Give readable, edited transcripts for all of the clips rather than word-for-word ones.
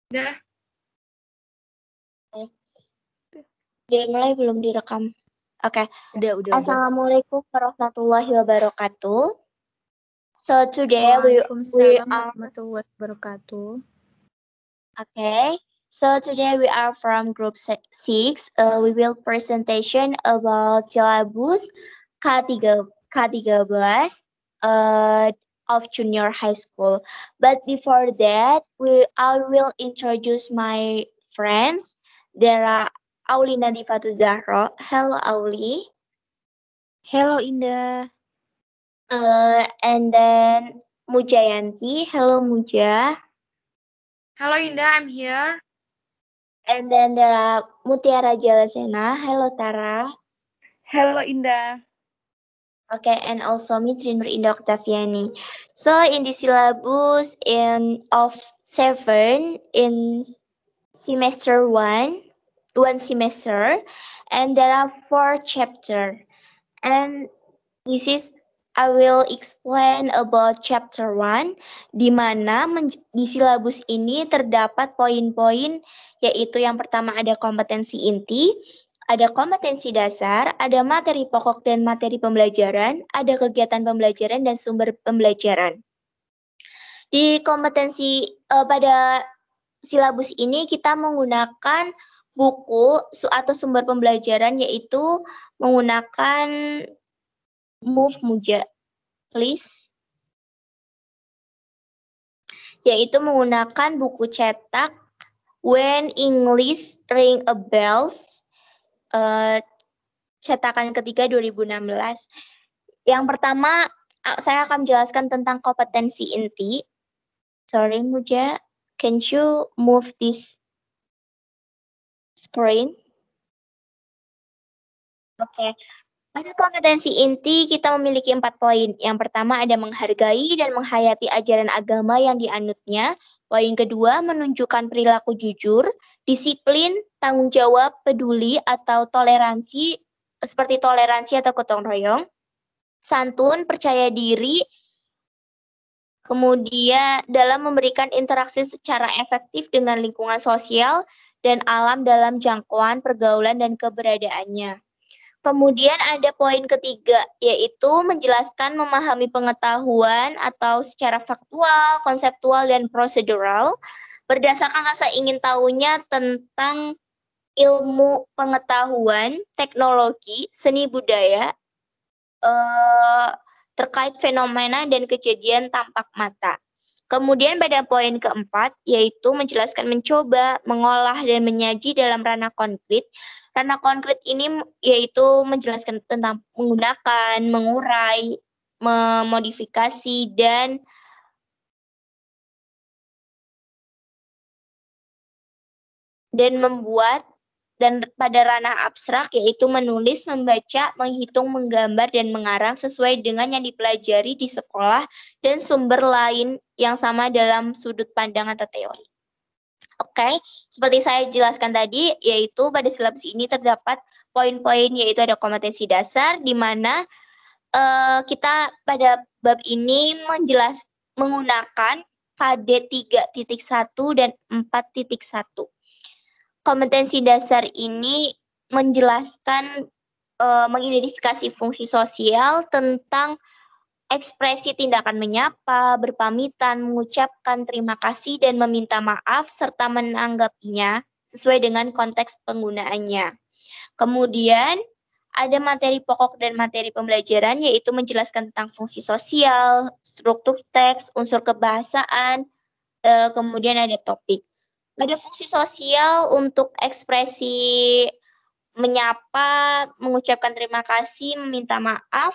Udah. Udah mulai belum direkam? Oke. Udah. Assalamualaikum warahmatullahi wabarakatuh. So today we Waalaikumsalam are warahmatullahi wabarakatuh. So today we are from group 6. We will presentation about syllabus K13 of junior high school. But before that, I will introduce my friends. There are Aulina Difatu Zahro. Hello, Auli. Hello Indah. And then Mujayanti. Hello, Muja. Hello Indah, I'm here. And then there are Mutiara Jalasena. Hello, Tara. Hello Indah. Okay, and also me, Trinur Indah Octaviani. So in the syllabus of 7 in semester 1 semester, and there are 4 chapter. And this is I will explain about chapter 1, di mana di silabus ini terdapat poin-poin, yaitu yang pertama ada kompetensi inti, ada kompetensi dasar, ada materi pokok dan materi pembelajaran, ada kegiatan pembelajaran dan sumber pembelajaran. Di kompetensi pada silabus ini kita menggunakan buku atau sumber pembelajaran, yaitu menggunakan Move Muja, please. Yaitu menggunakan buku cetak When English Ring a Bells, cetakan ketiga 2016. Yang pertama, saya akan menjelaskan tentang kompetensi inti. Sorry, Muja, can you move this screen? Oke. Pada kompetensi inti, kita memiliki 4 poin. Yang pertama ada menghargai dan menghayati ajaran agama yang dianutnya. Poin kedua, menunjukkan perilaku jujur, disiplin, tanggung jawab, peduli, atau toleransi, seperti toleransi atau gotong royong. Santun, percaya diri, kemudian dalam memberikan interaksi secara efektif dengan lingkungan sosial dan alam dalam jangkauan pergaulan dan keberadaannya. Kemudian ada poin ketiga, yaitu menjelaskan memahami pengetahuan atau secara faktual, konseptual, dan prosedural berdasarkan rasa ingin tahunya tentang ilmu pengetahuan, teknologi, seni budaya, terkait fenomena dan kejadian tampak mata. Kemudian pada poin keempat, yaitu menjelaskan mencoba, mengolah, dan menyaji dalam ranah konkret. Ranah konkret ini yaitu menjelaskan tentang menggunakan, mengurai, memodifikasi, dan membuat, dan pada ranah abstrak yaitu menulis, membaca, menghitung, menggambar, dan mengarang sesuai dengan yang dipelajari di sekolah dan sumber lain yang sama dalam sudut pandang atau teori. Oke, seperti saya jelaskan tadi, yaitu pada silabus ini terdapat poin-poin, yaitu ada kompetensi dasar, di mana kita pada bab ini menggunakan KD 3.1 dan 4.1. Kompetensi dasar ini menjelaskan mengidentifikasi fungsi sosial tentang ekspresi tindakan menyapa, berpamitan, mengucapkan terima kasih, dan meminta maaf, serta menanggapinya sesuai dengan konteks penggunaannya. Kemudian, ada materi pokok dan materi pembelajaran, yaitu menjelaskan tentang fungsi sosial, struktur teks, unsur kebahasaan, kemudian ada topik. Ada fungsi sosial untuk ekspresi menyapa, mengucapkan terima kasih, meminta maaf,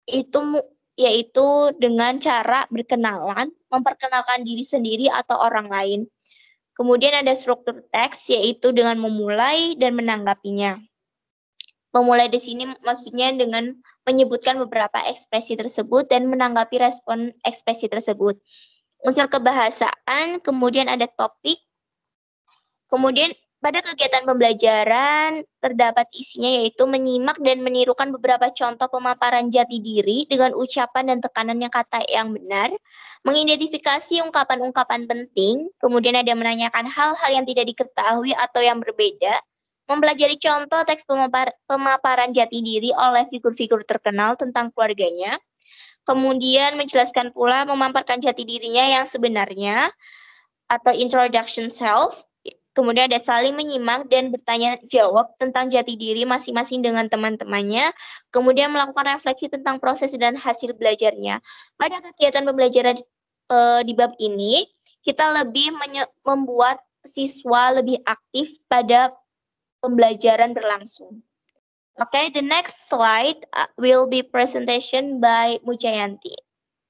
yaitu dengan cara berkenalan, memperkenalkan diri sendiri atau orang lain. Kemudian ada struktur teks, yaitu dengan memulai dan menanggapinya. Memulai di sini maksudnya dengan menyebutkan beberapa ekspresi tersebut dan menanggapi respon ekspresi tersebut. Unsur kebahasaan, kemudian ada topik, kemudian Pada kegiatan pembelajaran, terdapat isinya yaitu menyimak dan menirukan beberapa contoh pemaparan jati diri dengan ucapan dan tekanannya kata yang benar, mengidentifikasi ungkapan-ungkapan penting, kemudian ada menanyakan hal-hal yang tidak diketahui atau yang berbeda, mempelajari contoh teks pemaparan jati diri oleh figur-figur terkenal tentang keluarganya, kemudian menjelaskan pula memaparkan jati dirinya yang sebenarnya, atau introduction self. Kemudian ada saling menyimak dan bertanya jawab tentang jati diri masing-masing dengan teman-temannya. Kemudian melakukan refleksi tentang proses dan hasil belajarnya. Pada kegiatan pembelajaran di bab ini, kita lebih membuat siswa lebih aktif pada pembelajaran berlangsung. Okay, the next slide will be presentation by Mujayanti.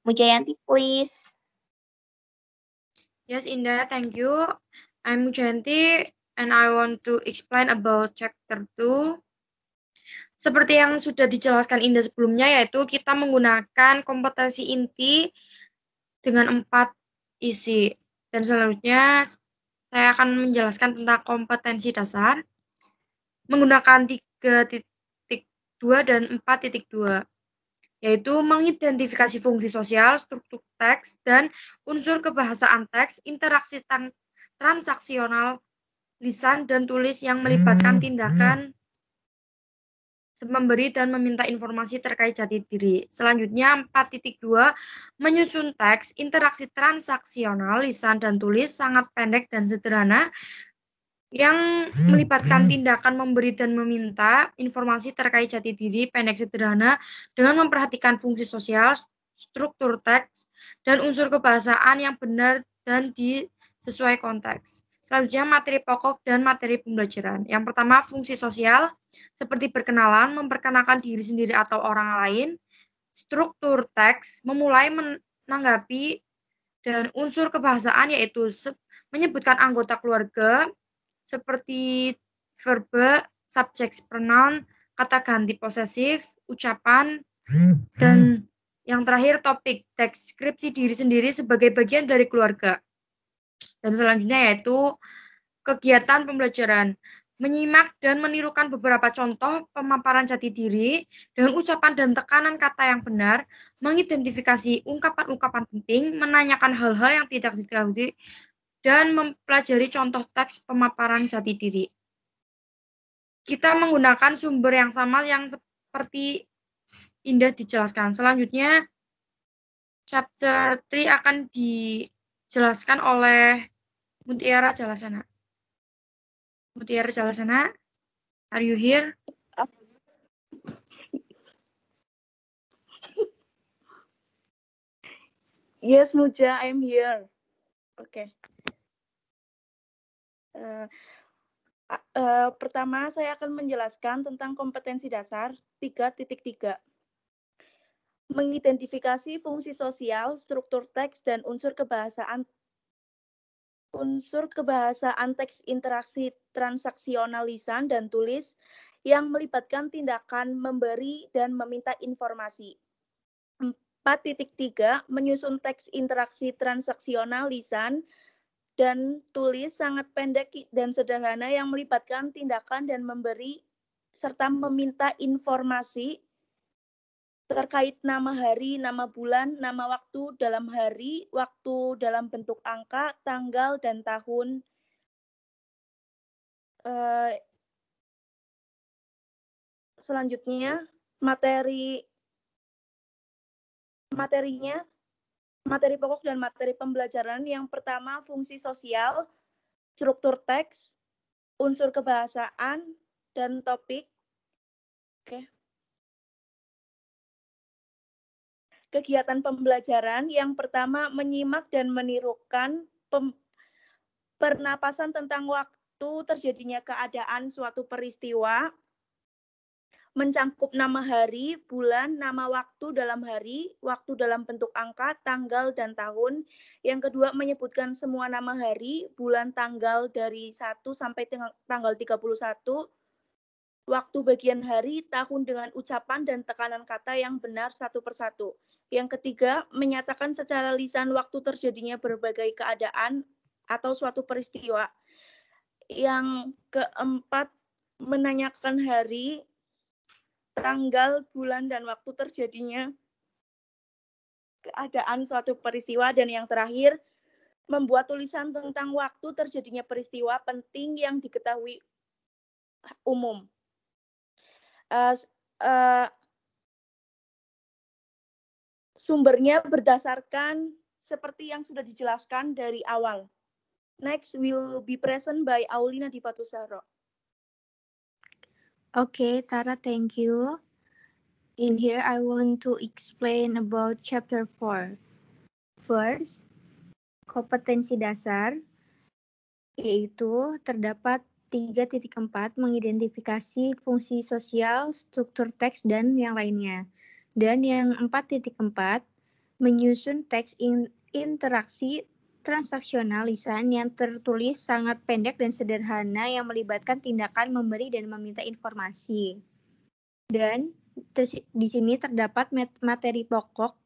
Mujayanti, please. Yes, Indah, thank you. I'm Mujanti and I want to explain about chapter 2. Seperti yang sudah dijelaskan Indah sebelumnya, yaitu kita menggunakan kompetensi inti dengan 4 isi. Dan selanjutnya saya akan menjelaskan tentang kompetensi dasar menggunakan 3.2 dan 4.2, yaitu mengidentifikasi fungsi sosial, struktur teks, dan unsur kebahasaan teks, interaksi transaksional, lisan dan tulis yang melibatkan tindakan memberi dan meminta informasi terkait jati diri. Selanjutnya 4.2, menyusun teks, interaksi transaksional, lisan dan tulis sangat pendek dan sederhana yang melibatkan tindakan memberi dan meminta informasi terkait jati diri pendek sederhana dengan memperhatikan fungsi sosial, struktur teks, dan unsur kebahasaan yang benar dan sesuai konteks. Selanjutnya materi pokok dan materi pembelajaran. Yang pertama fungsi sosial, seperti berkenalan, memperkenalkan diri sendiri atau orang lain. Struktur teks, memulai menanggapi, dan unsur kebahasaan yaitu menyebutkan anggota keluarga, seperti verba, subject pronoun, kata ganti posesif, ucapan, dan yang terakhir topik, teks deskripsi diri sendiri sebagai bagian dari keluarga. Dan selanjutnya yaitu kegiatan pembelajaran, menyimak dan menirukan beberapa contoh pemaparan jati diri dengan ucapan dan tekanan kata yang benar, mengidentifikasi ungkapan-ungkapan penting, menanyakan hal-hal yang tidak diketahui, dan mempelajari contoh teks pemaparan jati diri. Kita menggunakan sumber yang sama yang seperti Indah dijelaskan. Selanjutnya, chapter 3 akan dijelaskan oleh Mutiara Jalasana. Mutiara Jalasana, are you here? Yes, Muja, I'm here. Oke. Pertama, saya akan menjelaskan tentang kompetensi dasar 3.3. Mengidentifikasi fungsi sosial, struktur teks, dan unsur kebahasaan teks interaksi transaksional lisan dan tulis yang melibatkan tindakan memberi dan meminta informasi. 4.3, menyusun teks interaksi transaksional lisan dan tulis sangat pendek dan sederhana yang melibatkan tindakan dan memberi serta meminta informasi terkait nama hari, nama bulan, nama waktu dalam hari, waktu dalam bentuk angka, tanggal, dan tahun. Selanjutnya, materi pokok dan materi pembelajaran. Yang pertama, fungsi sosial, struktur teks, unsur kebahasaan, dan topik. Oke. Kegiatan pembelajaran yang pertama, menyimak dan menirukan pernapasan tentang waktu terjadinya keadaan suatu peristiwa, mencangkup nama hari, bulan, nama waktu dalam hari, waktu dalam bentuk angka, tanggal, dan tahun. Yang kedua, menyebutkan semua nama hari, bulan, tanggal dari 1 sampai tanggal 31, waktu bagian hari, tahun dengan ucapan dan tekanan kata yang benar satu persatu. Yang ketiga, menyatakan secara lisan waktu terjadinya berbagai keadaan atau suatu peristiwa. Yang keempat, menanyakan hari, tanggal, bulan, dan waktu terjadinya keadaan suatu peristiwa. Dan yang terakhir, membuat tulisan tentang waktu terjadinya peristiwa penting yang diketahui umum. Sumbernya berdasarkan seperti yang sudah dijelaskan dari awal. Next will be present by Aulina Divatusaro. Okay, Tara, thank you. In here, I want to explain about chapter 4. First, kompetensi dasar, yaitu terdapat 3.4 mengidentifikasi fungsi sosial, struktur teks, dan yang lainnya. Dan yang 4.4 menyusun teks interaksi transaksional lisan yang tertulis sangat pendek dan sederhana yang melibatkan tindakan memberi dan meminta informasi. Dan di sini terdapat materi pokok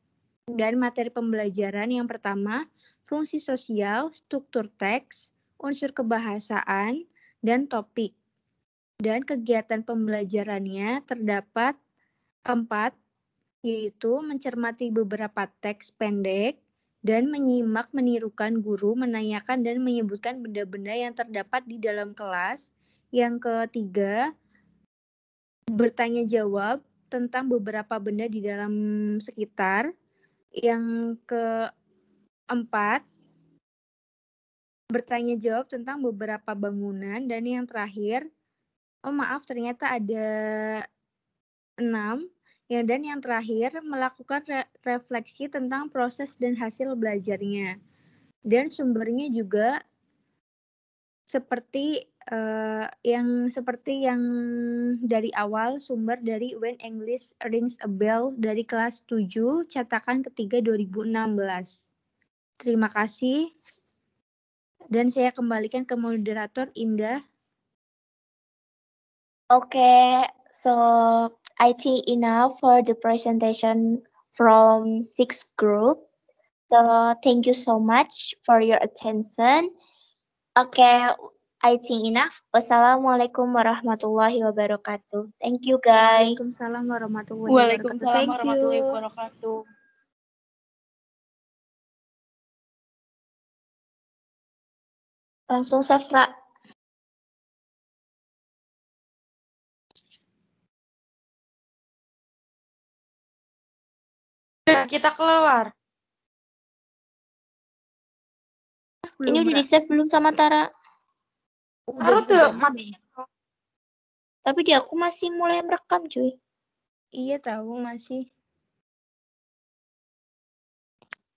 dan materi pembelajaran. Yang pertama, fungsi sosial, struktur teks, unsur kebahasaan, dan topik. Dan kegiatan pembelajarannya terdapat 4, yaitu mencermati beberapa teks pendek dan menyimak menirukan guru, menanyakan dan menyebutkan benda-benda yang terdapat di dalam kelas. Yang ketiga, bertanya jawab tentang beberapa benda di dalam sekitar. Yang keempat, bertanya jawab tentang beberapa bangunan. Dan yang terakhir, ternyata ada 6. Dan yang terakhir, melakukan refleksi tentang proses dan hasil belajarnya. Dan sumbernya juga seperti yang dari awal, sumber dari When English Rings a Bell dari kelas 7, cetakan ketiga 2016. Terima kasih. Dan saya kembalikan ke moderator Indah. Okay, so I think enough for the presentation from 6th group. So thank you so much for your attention. Okay, I think enough. Wassalamualaikum warahmatullahi wabarakatuh. Thank you guys. Waalaikumsalam warahmatullahi wabarakatuh. Waalaikumsalam warahmatullahi wabarakatuh. Langsung Safra. Kita keluar. Ini udah di-save belum sama Tara? Tara tuh mati. Tapi di aku masih mulai merekam, cuy. Iya tahu masih.